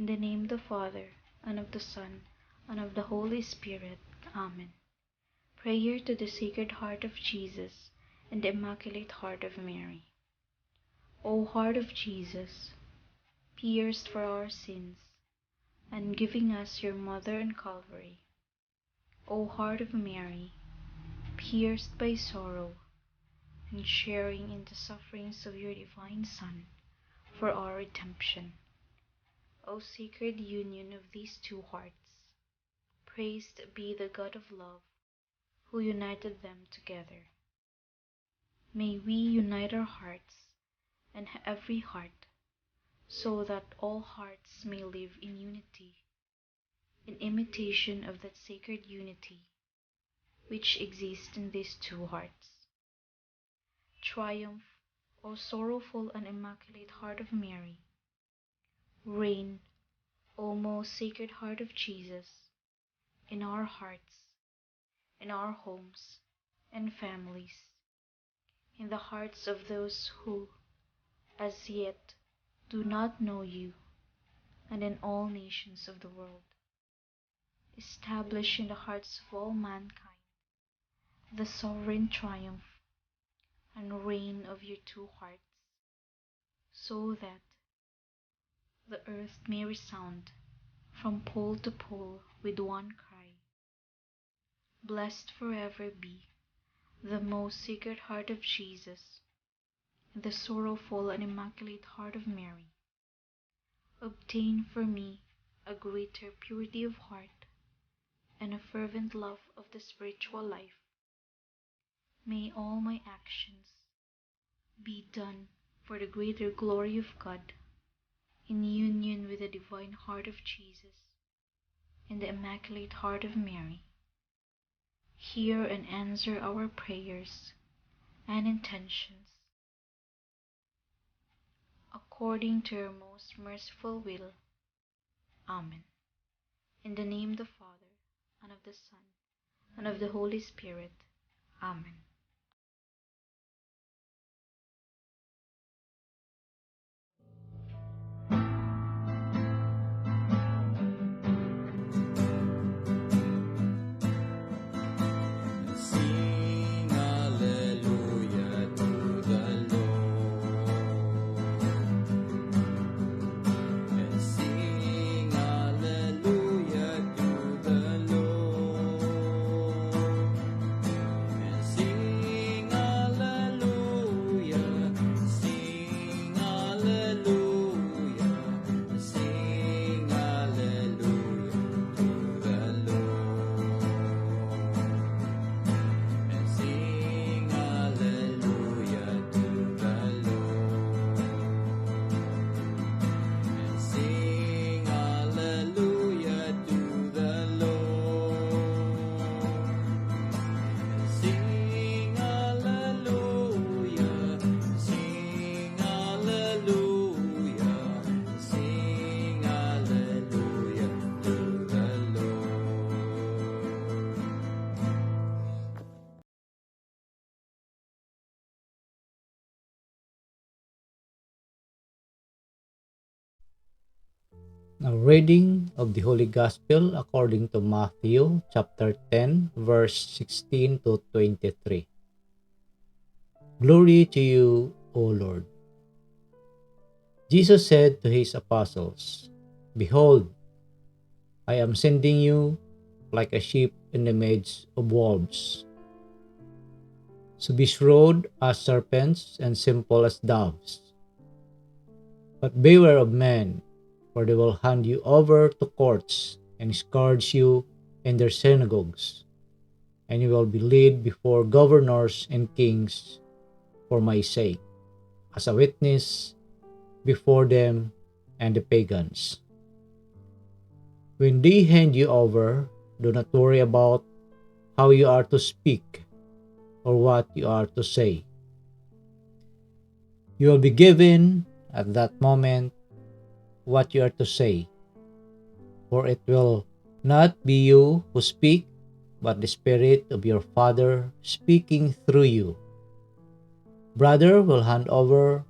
the name of the Father, and of the Son, and of the Holy Spirit. Amen. Prayer to the Sacred Heart of Jesus and the Immaculate Heart of Mary. O Heart of Jesus, pierced for our sins, and giving us your Mother in Calvary. O Heart of Mary, pierced by sorrow, and sharing in the sufferings of your divine Son for our redemption. O sacred union of these two hearts, praised be the God of love, who united them together. May we unite our hearts and every heart, so that all hearts may live in unity, in imitation of that sacred unity which exists in these two hearts. Triumph, O sorrowful and immaculate Heart of Mary. Reign, O most Sacred Heart of Jesus, in our hearts, in our homes and families, in the hearts of those who, as yet, do not know you, and in all nations of the world. Establish in the hearts of all mankind the sovereign triumph and reign of your two hearts, so that the earth may resound from pole to pole with one cry. Blessed forever be the most Sacred Heart of Jesus, and the sorrowful and immaculate Heart of Mary. Obtain for me a greater purity of heart and a fervent love of the spiritual life. May all my actions be done for the greater glory of God, in union with the divine Heart of Jesus and the Immaculate Heart of Mary. Hear and answer our prayers and intentions, according to your most merciful will. Amen. In the name of the Father, and of the Son, and of the Holy Spirit. Amen. Sing hallelujah to the Lord, and sing hallelujah to the Lord, and sing hallelujah, sing hallelujah, sing hallelujah to the Lord. And sing hallelujah to the Lord. And sing hallelujah to the Lord. And sing hallelujah, sing hallelujah, sing hallelujah to the Lord. A reading of the Holy Gospel according to Matthew chapter 10 verse 16 to 23. Glory to you, O Lord. Jesus said to his apostles, Behold, I am sending you like a sheep in the midst of wolves. So be shrewd as serpents and simple as doves. But beware of men, for they will hand you over to courts and scourge you in their synagogues, and you will be led before governors and kings for my sake, as a witness before them and the pagans. When they hand you over, do not worry about how you are to speak or what you are to say. You will be given at that moment what you are to say, for it will not be you who speak, but the Spirit of your Father speaking through you. Brother will hand over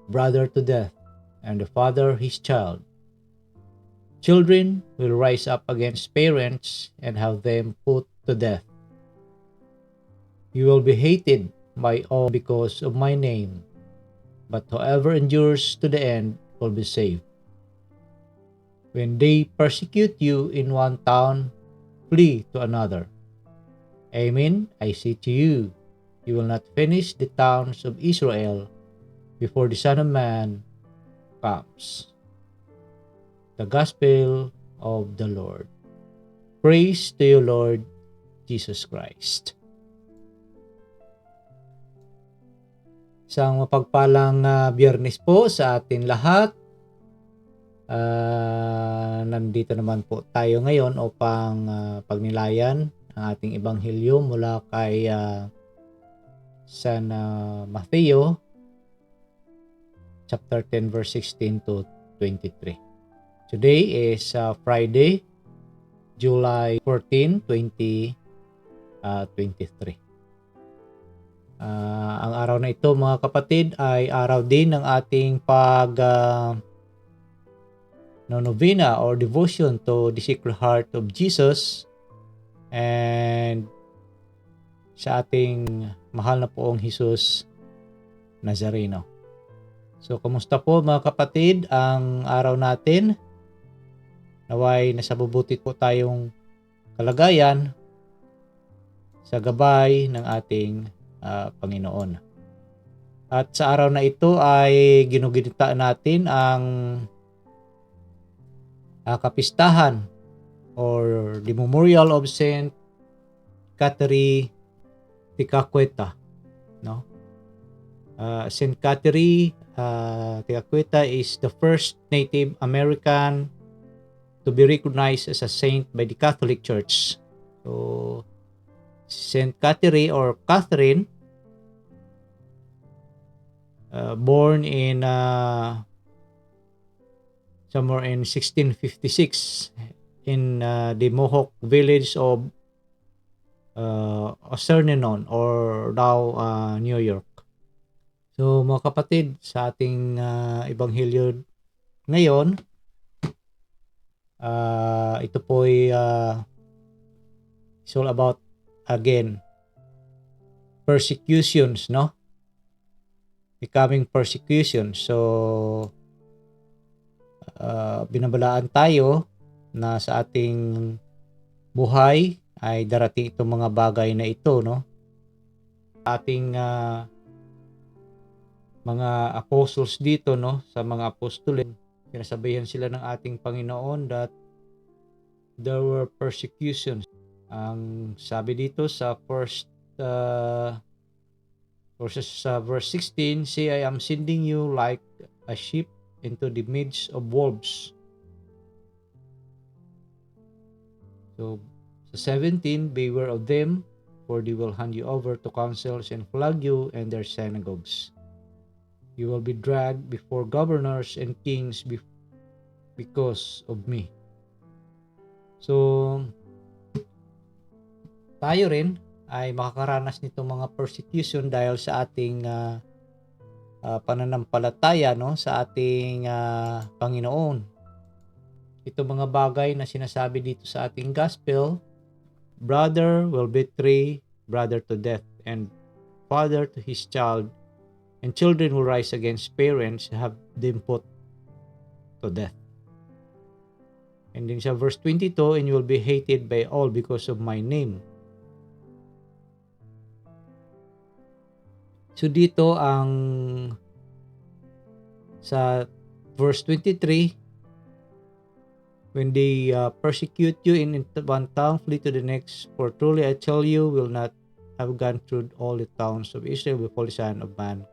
brother to death, and the father his child. Children will rise up against parents and have them put to death. You will be hated by all because of my name, but whoever endures to the end will be saved. When they persecute you in one town, flee to another. Amen, I say to you, you will not finish the towns of Israel before the Son of Man comes. The Gospel of the Lord. Praise to you, Lord Jesus Christ. Isang mapagpalang Biyernes po sa atin lahat. Nandito naman po tayo ngayon upang pagnilayan ang ating ebanghelyo mula kay San Mateo chapter 10 verse 16 to 23. Today is Friday, July 14, 2023. Ang araw na ito mga kapatid ay araw din ng ating novena or devotion to the Sacred Heart of Jesus and sa ating mahal na poong Jesus Nazareno. So, kumusta po mga kapatid ang araw natin? Naway nasa mabuti po tayong kalagayan sa gabay ng ating Panginoon. At sa araw na ito ay ginugunita natin ang kapistahan or the Memorial of Saint Catherine Tekakwitha, no? Saint Catherine Tekakwitha is the first Native American to be recognized as a saint by the Catholic Church. So, Saint Catherine or Catherine, born in somewhere in 1656 in the Mohawk village of Osernenon or now New York. So mga kapatid, sa ating ebanghelyo ngayon, ito po ay it's all about again persecutions, no? Becoming persecution. So binabalaan tayo na sa ating buhay ay darating itong mga bagay na ito, no? Ating mga apostles dito, no, sa mga apostol, sinasabihan sila ng ating Panginoon that there were persecutions. Ang sabi dito sa verse 16, say, I am sending you like a sheep into the midst of wolves. So, sa 17, beware of them, for they will hand you over to councils and flog you in their synagogues. You will be dragged before governors and kings because of me. So, tayo rin ay makakaranas nitong mga persecution dahil sa ating pananampalataya, no, sa ating Panginoon. Ito mga bagay na sinasabi dito sa ating gospel, brother will betray brother to death, and father to his child, and children will rise against parents and have them put to death. And then sa verse 22, and you will be hated by all because of my name. So dito ang sa verse 23, when they persecute you in one town, flee to the next, for truly I tell you, will not have gone through all the towns of Israel before the Son of Man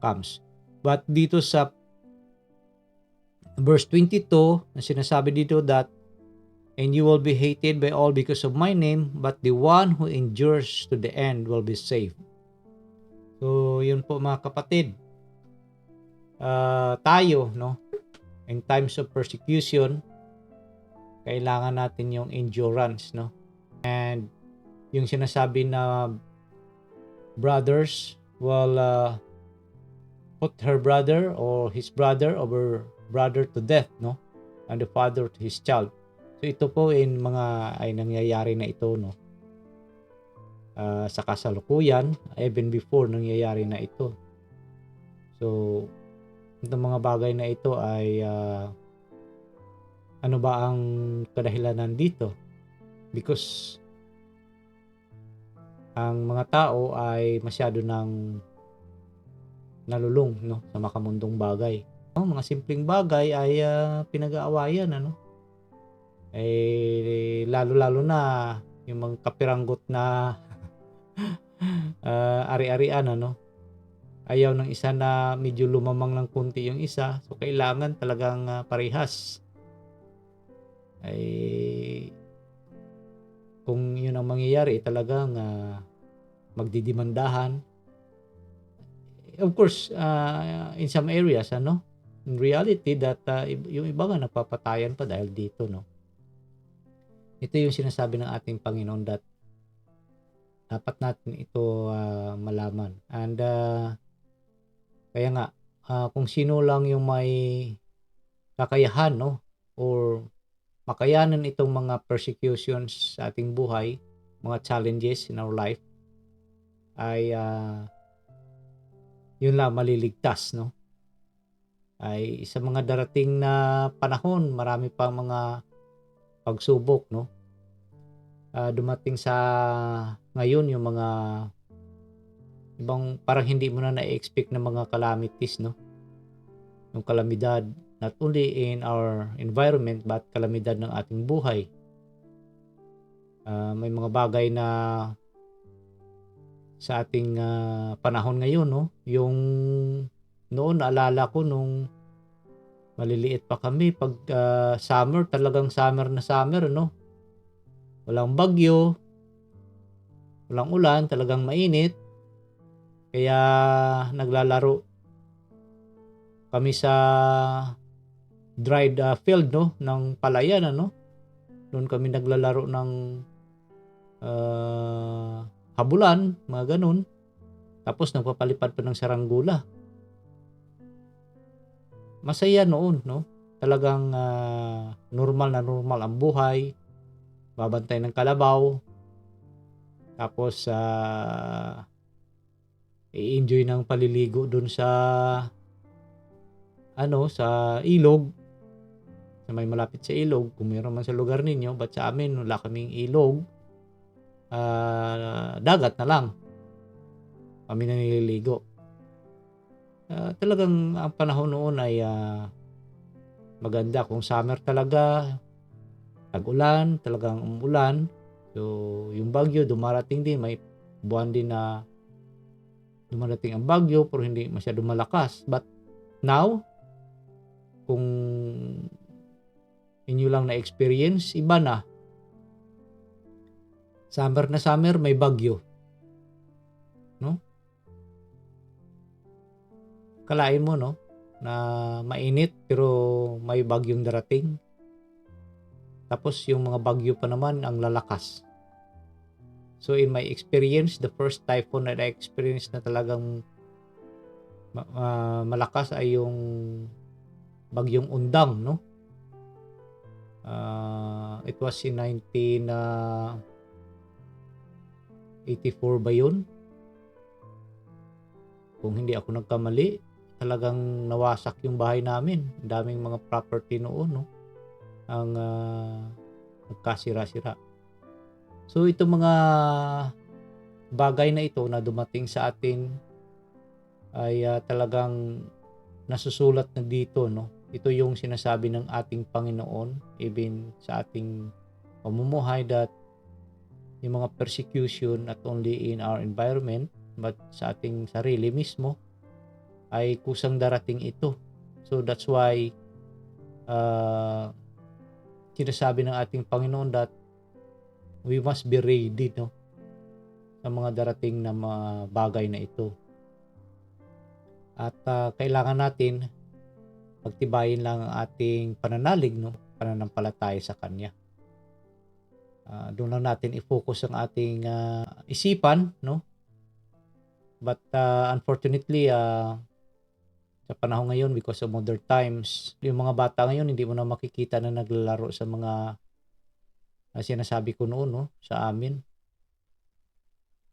comes. But dito sa verse 22, na sinasabi dito that, and you will be hated by all because of my name, but the one who endures to the end will be saved. So, yun po mga kapatid. Tayo, no, in times of persecution, kailangan natin yung endurance, no? And yung sinasabi na brothers will put her brother or his brother over brother to death, no? and the father to his child. So ito po ay nangyayari na ito, no? Sa kasalukuyan, even before nangyayari na ito. So itong mga bagay na ito ay ano ba ang kadahilanan dito? Because ang mga tao ay masyado nang nalulung, no, sa makamundong bagay. Mga simpleng bagay ay pinag-aawayan, ano? Lalo-lalo na yung mga kapiranggot na ari-arian, ano? Ayaw ng isa na medyo lumamang ng kunti yung isa, so kailangan talagang parehas. Kung yun ang mangyayari, talagang magdidimandahan. Of course, in some areas, ano, in reality, that yung iba nga nagpapatayan pa dahil dito, no. Ito yung sinasabi ng ating Panginoon that dapat natin ito malaman. And kaya nga, kung sino lang yung may kakayahan, no, or makayanan itong mga persecutions sa ating buhay, mga challenges in our life, ay yun lang maliligtas, no? Ay sa mga darating na panahon, marami pa mga pagsubok, no? Dumating sa ngayon yung mga ibang parang hindi mo na na-expect na mga calamities, no? Yung kalamidad, not only in our environment but kalamidad ng ating buhay. May mga bagay na sa ating panahon ngayon, no? Yung noon naalala ko nung maliliit pa kami, pag summer, talagang summer na summer, no? Walang bagyo, walang ulan, talagang mainit. Kaya naglalaro kami sa dried field, no, ng palayan, ano. Doon kami naglalaro ng habulan, mga ganun. Tapos nagpapalipad pa ng saranggula. Masaya noon, no? Talagang normal na normal ang buhay. Babantay ng kalabaw. Tapos i-enjoy ng paliligo doon sa sa ilog. Sa may malapit sa ilog, kung meron man sa lugar ninyo, but sa amin wala kaming ilog. Dagat na lang kami na nililigo. Talagang ang panahon noon ay maganda. Kung summer talaga, tag-ulan, talagang umulan. So yung bagyo dumarating din, may buwan din na dumarating ang bagyo pero hindi masyado malakas. But now, kung inyo lang na experience, iba na. Summer na summer, may bagyo, no? Kalain mo, no, na mainit pero may bagyong darating. Tapos yung mga bagyo pa naman ang lalakas. So in my experience, the first typhoon that I experienced na talagang malakas ay yung bagyong Undang, no? It was in 1984 ba yun? Kung hindi ako nagkamali, talagang nawasak yung bahay namin. Daming mga property noon, no, ang nagkasira-sira. So itong mga bagay na ito na dumating sa atin ay talagang nasusulat na dito, no. Ito yung sinasabi ng ating Panginoon even sa ating pamumuhay, that yung mga persecution not only in our environment but sa ating sarili mismo ay kusang darating ito. So that's why sinasabi ng ating Panginoon that we must be ready, no, sa mga darating na mga bagay na ito. At kailangan natin pagtibayin lang ang ating pananalig, no, pananampalataya sa Kanya. Doon lang natin i-focus ang ating isipan, no. But unfortunately, sa sa panahon ngayon because of modern times, yung mga bata ngayon hindi mo na makikita na naglalaro sa mga sinasabi ko noon, no, sa amin.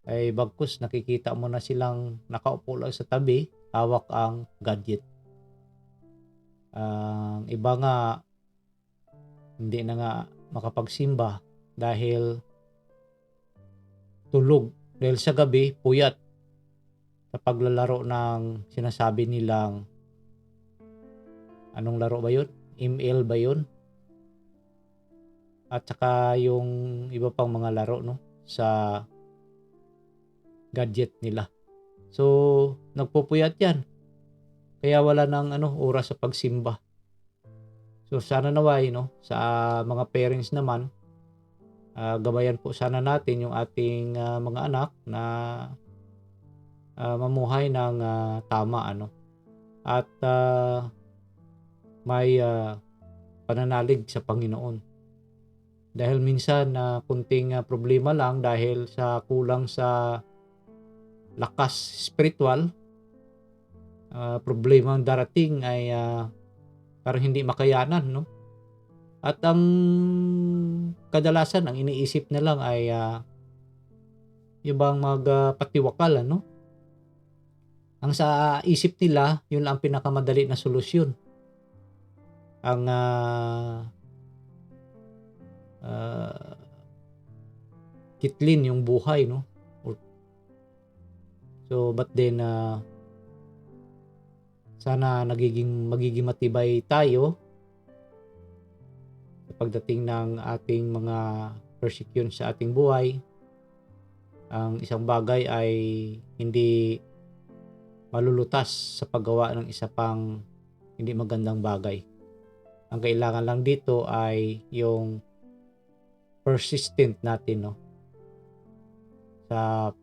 Ay bagkus nakikita mo na silang nakaupo lang sa tabi, hawak ang gadget. Ang iba nga hindi na nga makapagsimba dahil tulog. Dahil sa gabi, puyat sa paglalaro ng sinasabi nilang anong laro ba yun? ML ba yun? At saka yung iba pang mga laro, no, sa gadget nila. So, nagpupuyat yan. Kaya wala nang oras sa pagsimba. So, sana naway, no, sa mga parents naman, gabayan po sana natin yung ating mga anak na mamuhay ng tama, at may pananalig sa Panginoon. Dahil minsan kunting problema lang dahil sa kulang sa lakas spiritual, problema ang darating ay parang hindi makayanan, no? At ang kadalasan ang iniisip na lang ay yung bang magpatiwakal, ang sa isip nila, yun lang ang pinakamadali na solusyon. Ang kitlin yung buhay, no? So, but then, sana magiging matibay tayo sa pagdating ng ating mga persecution sa ating buhay. Ang isang bagay ay hindi malulutas sa paggawa ng isa pang hindi magandang bagay. Ang kailangan lang dito ay yung persistent natin, no, sa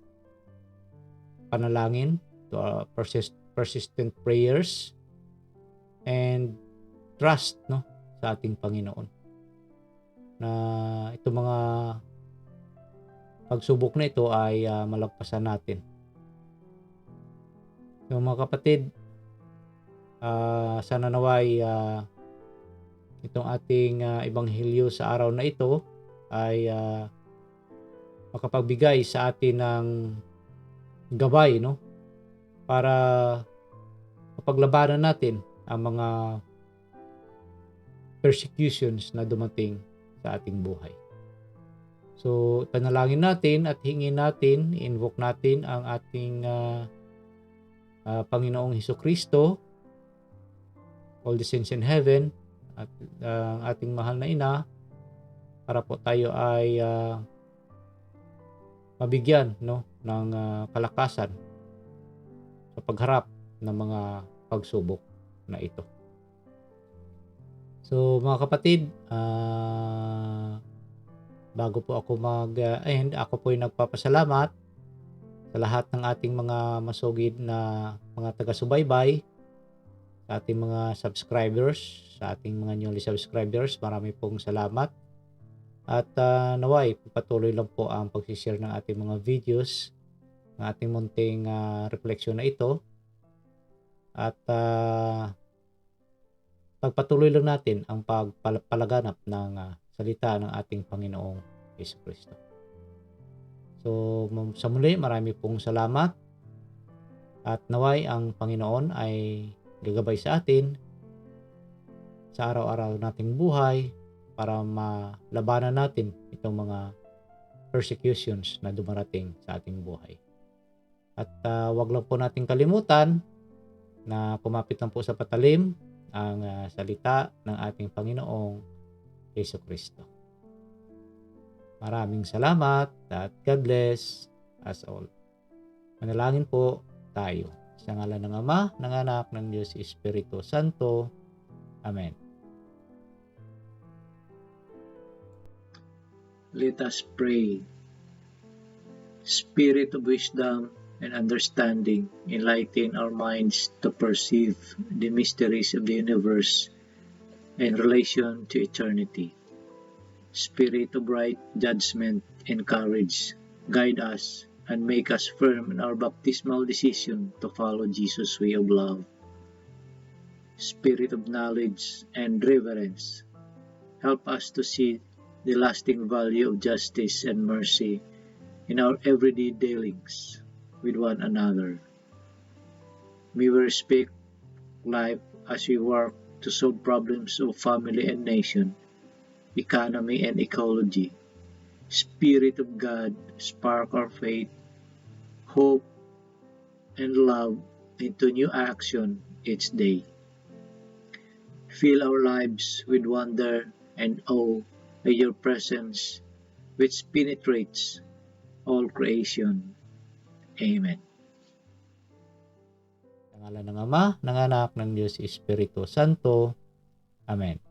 panalangin, to persistent prayers and trust, no, sa ating Panginoon, na itong mga pagsubok na ito ay malagpasan natin. So mga kapatid, sana naway itong ating ebanghelyo sa araw na ito ay makapagbigay sa atin ng gabay, no, para mapaglabanan natin ang mga persecutions na dumating sa ating buhay. So panalangin natin at hingin natin, invoke natin ang ating Panginoong Hesukristo, all the saints in heaven, at ang ating mahal na ina, para po tayo ay mabigyan, no, ng kalakasan sa pagharap ng mga pagsubok na ito. So mga kapatid, bago po ako mag-end, ako po ay nagpapasalamat sa lahat ng ating mga masugid na mga taga-subaybay, sa ating mga subscribers, sa ating mga newly subscribers. Marami pong salamat. At naway, patuloy lang po ang pag-share ng ating mga videos, ng ating munting refleksyon na ito. At pagpatuloy lang natin ang pagpalaganap ng salita ng ating Panginoong Jesucristo. So sa muli, marami pong salamat. At naway ang Panginoon ay gagabay sa atin sa araw-araw nating buhay para malabanan natin itong mga persecutions na dumarating sa ating buhay. At wag lang po natin kalimutan na kumapit lang po sa patalim ang salita ng ating Panginoong Jesucristo. Maraming salamat at God bless us all. Manalangin po tayo. Sa ngalan ng Ama, ng Anak, ng Diyos Espiritu Santo. Amen. Let us pray. Spirit of wisdom and understanding, enlighten our minds to perceive the mysteries of the universe in relation to eternity. Spirit of right judgment and courage, guide us and make us firm in our baptismal decision to follow Jesus' way of love. Spirit of knowledge and reverence, help us to see the lasting value of justice and mercy in our everyday dealings with one another. May we respect life as we work to solve problems of family and nation, economy and ecology. Spirit of God, spark our faith, hope, and love into new action each day. Fill our lives with wonder and awe by your presence, which penetrates all creation. Amen. Sa ngalan ng Ama, ng Anak, ng Diyos Espiritu Santo. Amen.